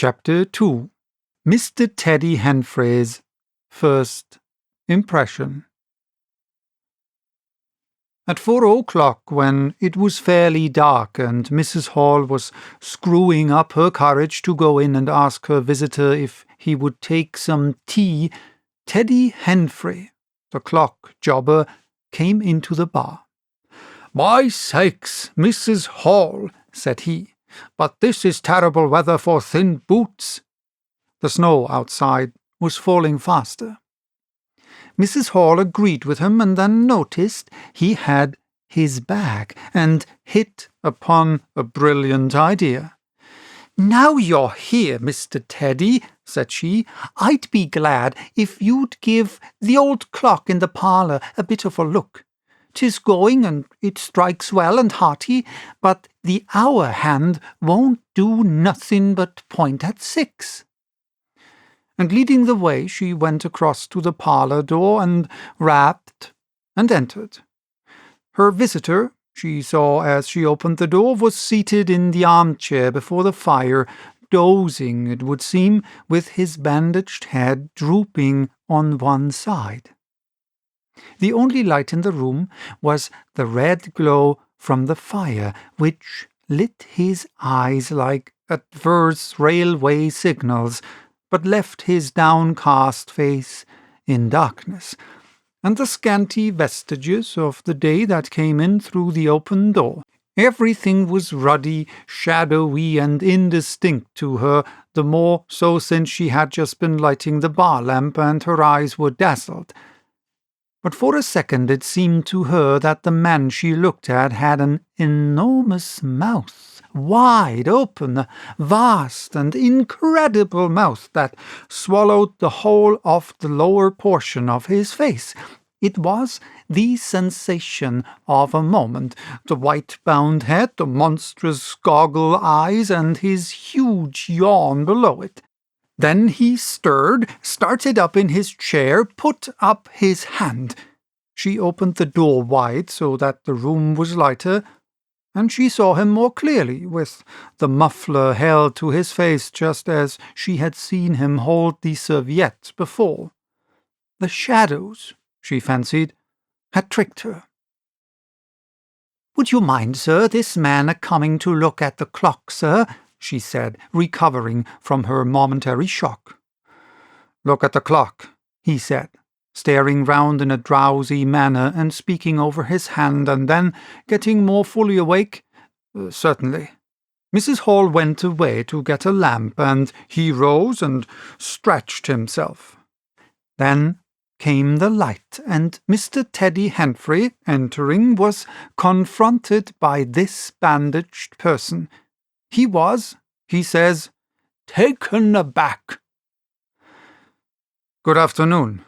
Chapter 2. Mr. Teddy Henfrey's First Impression. At 4 o'clock, when it was fairly dark and Mrs. Hall was screwing up her courage to go in and ask her visitor if he would take some tea, Teddy Henfrey, the clock jobber, came into the bar. "My sakes, Mrs. Hall," said he, "but this is terrible weather for thin boots." The snow outside was falling faster. Mrs. Hall agreed with him and then noticed he had his bag and hit upon a brilliant idea. "Now you're here, Mr. Teddy," said she, "I'd be glad if you'd give the old clock in the parlour a bit of a look. 'Tis going, and it strikes well and hearty, but the hour hand won't do nothing but point at 6. And leading the way, she went across to the parlour door and rapped and entered. Her visitor, she saw as she opened the door, was seated in the armchair before the fire, dozing, it would seem, with his bandaged head drooping on one side. The only light in the room was the red glow from the fire, which lit his eyes like adverse railway signals, but left his downcast face in darkness, and the scanty vestiges of the day that came in through the open door. Everything was ruddy, shadowy, and indistinct to her, the more so since she had just been lighting the bar lamp and her eyes were dazzled. But for a second it seemed to her that the man she looked at had an enormous mouth, wide open, a vast and incredible mouth that swallowed the whole of the lower portion of his face. It was the sensation of a moment, the white-bound head, the monstrous goggle eyes, and his huge yawn below it. Then he stirred, started up in his chair, put up his hand. She opened the door wide so that the room was lighter, and she saw him more clearly, with the muffler held to his face just as she had seen him hold the serviette before. The shadows, she fancied, had tricked her. "Would you mind, sir, this man a-coming to look at the clock, sir?" she said, recovering from her momentary shock. "Look at the clock," he said, staring round in a drowsy manner and speaking over his hand, and then, getting more fully awake, "Certainly." Mrs. Hall went away to get a lamp, and he rose and stretched himself. Then came the light, and Mr. Teddy Henfrey, entering, was confronted by this bandaged person. He was, he says, taken aback. "Good afternoon,"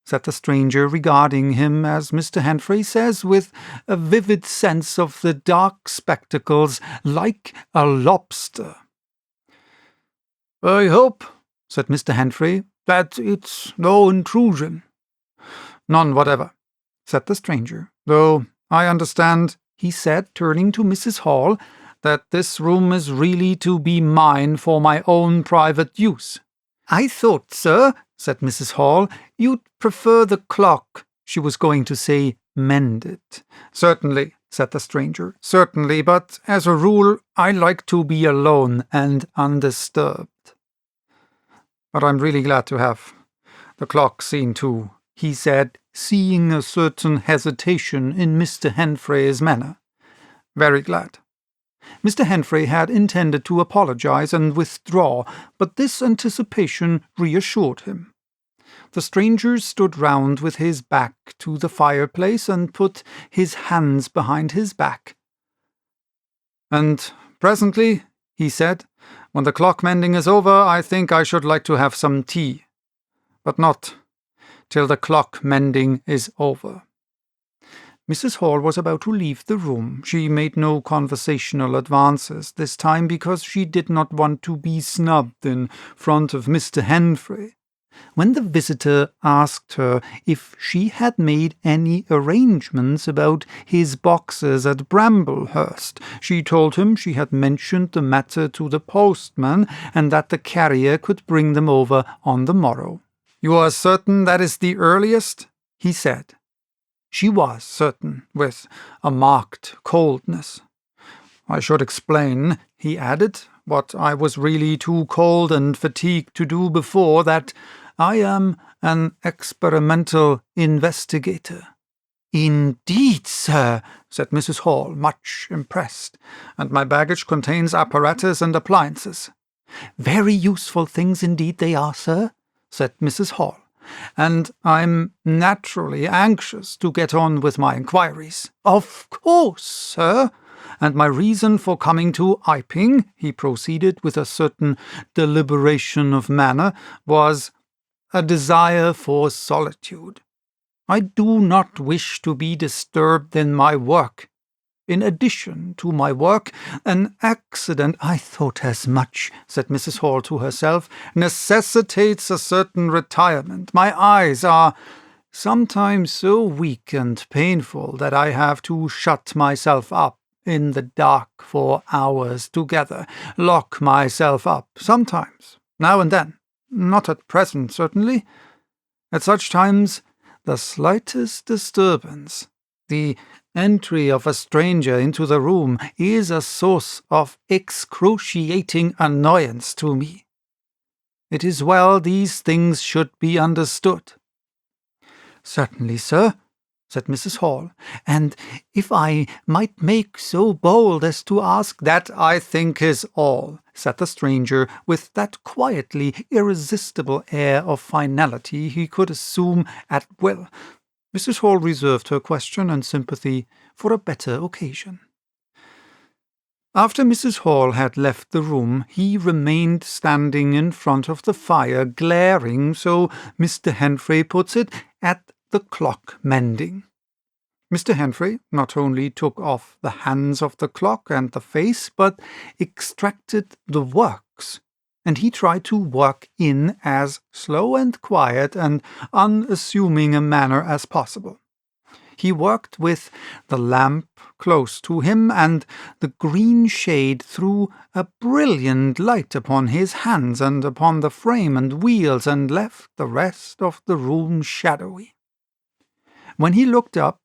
said the stranger, regarding him, as Mr. Henfrey says, with a vivid sense of the dark spectacles, like a lobster. "I hope," said Mr. Henfrey, "that it's no intrusion." "None whatever," said the stranger, "though I understand," he said, turning to Mrs. Hall, "that this room is really to be mine for my own private use." "I thought, sir," said Mrs. Hall, "you'd prefer the clock," she was going to say mended. "Certainly," said the stranger, "certainly, but as a rule I like to be alone and undisturbed. But I'm really glad to have the clock seen too," he said, seeing a certain hesitation in Mr. Henfrey's manner. "Very glad." Mr. Henfrey had intended to apologize and withdraw, but this anticipation reassured him. The stranger stood round with his back to the fireplace and put his hands behind his back. "And presently," he said, "when the clock mending is over, I think I should like to have some tea. But not till the clock mending is over." Mrs. Hall was about to leave the room. She made no conversational advances this time because she did not want to be snubbed in front of Mr. Henfrey. When the visitor asked her if she had made any arrangements about his boxes at Bramblehurst, she told him she had mentioned the matter to the postman and that the carrier could bring them over on the morrow. "You are certain that is the earliest?" he said. She was certain, with a marked coldness. "I should explain," he added, "what I was really too cold and fatigued to do before, that I am an experimental investigator." "Indeed, sir," said Mrs. Hall, much impressed, "and my baggage contains apparatus and appliances." "Very useful things indeed they are, sir," said Mrs. Hall, "and I'm naturally anxious to get on with my inquiries." "Of course, sir. And my reason for coming to Iping," he proceeded with a certain deliberation of manner, "was a desire for solitude. I do not wish to be disturbed in my work. In addition to my work, an accident—" "I thought as much," said Mrs. Hall to herself, "necessitates a certain retirement. My eyes are sometimes so weak and painful that I have to shut myself up in the dark for hours together, lock myself up sometimes, now and then. Not at present, certainly. At such times, the slightest disturbance, the entry of a stranger into the room, is a source of excruciating annoyance to me. It is well these things should be understood." "Certainly, sir," said Mrs. Hall, "and if I might make so bold as to ask—" "That, I think, is all," said the stranger, with that quietly irresistible air of finality he could assume at will. Mrs. Hall reserved her question and sympathy for a better occasion. After Mrs. Hall had left the room, he remained standing in front of the fire, glaring, so Mr. Henfrey puts it, at the clock mending. Mr. Henfrey not only took off the hands of the clock and the face, but extracted the works, and he tried to work in as slow and quiet and unassuming a manner as possible. He worked with the lamp close to him, and the green shade threw a brilliant light upon his hands and upon the frame and wheels, and left the rest of the room shadowy. When he looked up,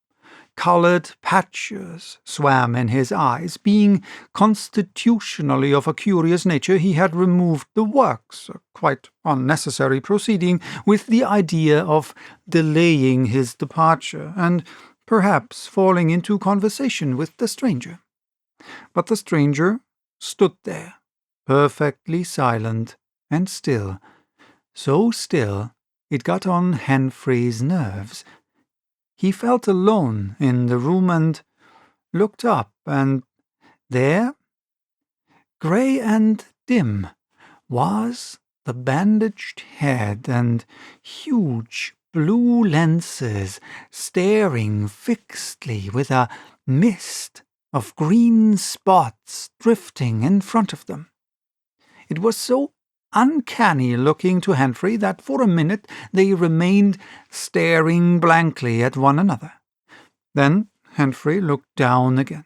coloured patches swam in his eyes. Being constitutionally of a curious nature, he had removed the works, a quite unnecessary proceeding, with the idea of delaying his departure, and perhaps falling into conversation with the stranger. But the stranger stood there, perfectly silent and still, so still it got on Henfrey's nerves. He felt alone in the room and looked up, and there, grey and dim, was the bandaged head and huge blue lenses staring fixedly with a mist of green spots drifting in front of them. It was so uncanny looking to Henfrey that for a minute they remained staring blankly at one another. Then Henfrey looked down again.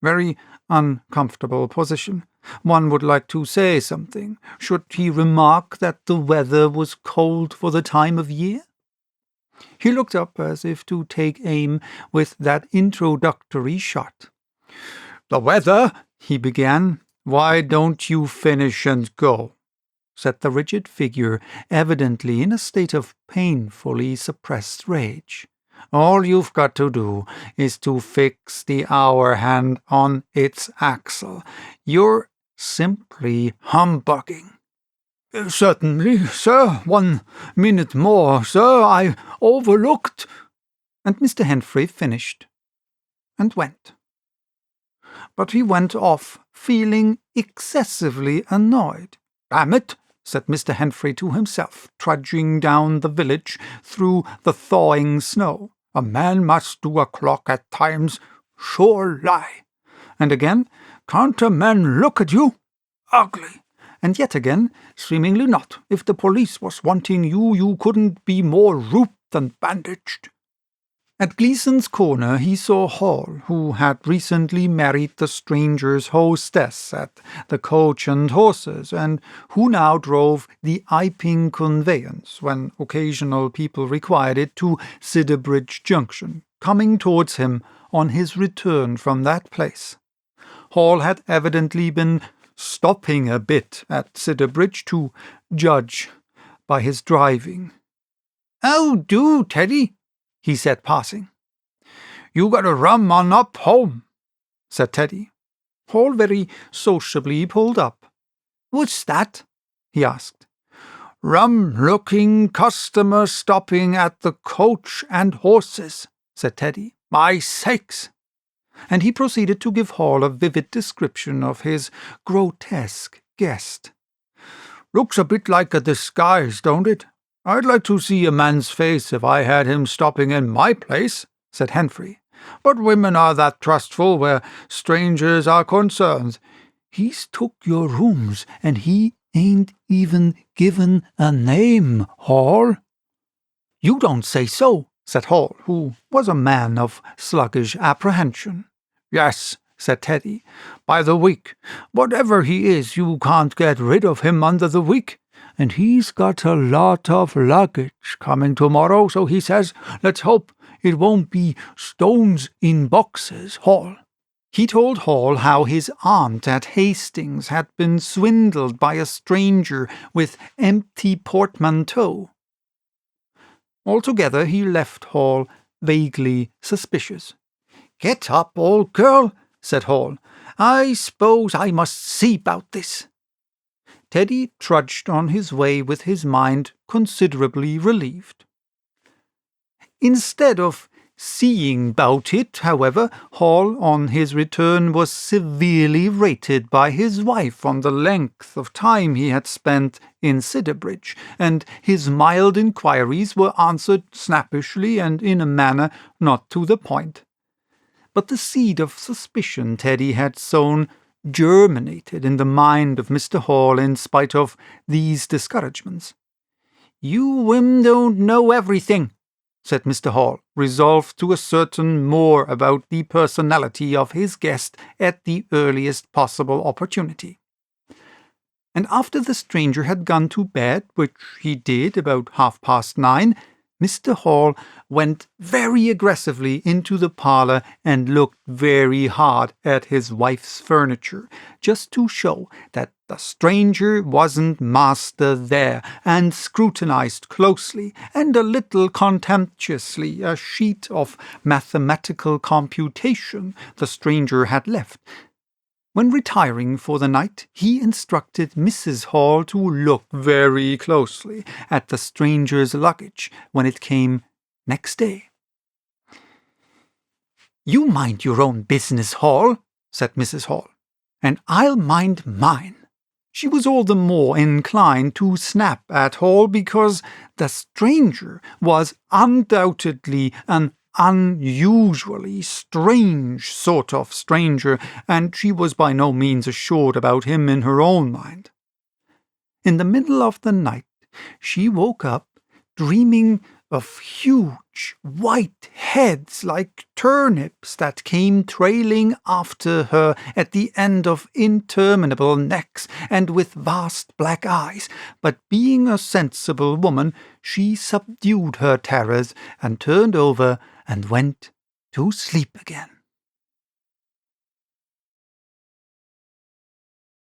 Very uncomfortable position. One would like to say something. Should he remark that the weather was cold for the time of year? He looked up as if to take aim with that introductory shot. "The weather," he began. "Why don't you finish and go?" said the rigid figure, evidently in a state of painfully suppressed rage. "All you've got to do is to fix the hour hand on its axle. You're simply humbugging." "Certainly, sir. 1 minute more, sir. I overlooked—" And Mr. Henfrey finished and went. But he went off feeling excessively annoyed. "Damn it," said Mr. Henfrey to himself, trudging down the village through the thawing snow. "A man must do a clock at times, sure lie." And again, "Can't a man look at you? Ugly. And yet again, seemingly not. If the police was wanting you, you couldn't be more rooped and bandaged. At Gleason's corner he saw Hall, who had recently married the stranger's hostess at the Coach and Horses, and who now drove the Iping conveyance, when occasional people required it, to Sidderbridge Junction, coming towards him on his return from that place. Hall had evidently been stopping a bit at Sidderbridge, to judge by his driving. "Oh, do, Teddy," he said, passing. "You got a rum on up home," said Teddy. Hall very sociably pulled up. "What's that?" he asked. "Rum-looking customer stopping at the Coach and Horses," said Teddy. "My sakes!" And he proceeded to give Hall a vivid description of his grotesque guest. "Looks a bit like a disguise, don't it? I'd like to see a man's face if I had him stopping in my place," said Henfrey. "But women are that trustful where strangers are concerned. He's took your rooms, and he ain't even given a name, Hall." "You don't say so," said Hall, who was a man of sluggish apprehension. "Yes," said Teddy, "by the week. Whatever he is, you can't get rid of him under the week. And he's got a lot of luggage coming tomorrow, so he says, let's hope it won't be stones in boxes, Hall." He told Hall how his aunt at Hastings had been swindled by a stranger with empty portmanteau. Altogether he left Hall vaguely suspicious. "Get up, old girl," said Hall. "I suppose I must see about this." Teddy trudged on his way with his mind considerably relieved. Instead of seeing about it, however, Hall, on his return, was severely rated by his wife on the length of time he had spent in Sidderbridge, and his mild inquiries were answered snappishly and in a manner not to the point. But the seed of suspicion Teddy had sown germinated in the mind of Mr. Hall in spite of these discouragements. "You women don't know everything," said Mr. Hall, resolved to ascertain more about the personality of his guest at the earliest possible opportunity. And after the stranger had gone to bed, which he did about 9:30, Mr. Hall went very aggressively into the parlour and looked very hard at his wife's furniture, just to show that the stranger wasn't master there, and scrutinized closely and a little contemptuously a sheet of mathematical computation the stranger had left. When retiring for the night, he instructed Mrs. Hall to look very closely at the stranger's luggage when it came next day. "You mind your own business, Hall," said Mrs. Hall, "and I'll mind mine." She was all the more inclined to snap at Hall because the stranger was undoubtedly an unusually strange sort of stranger, and she was by no means assured about him in her own mind. In the middle of the night she woke up dreaming of huge white heads like turnips that came trailing after her at the end of interminable necks and with vast black eyes, but being a sensible woman, she subdued her terrors and turned over and went to sleep again.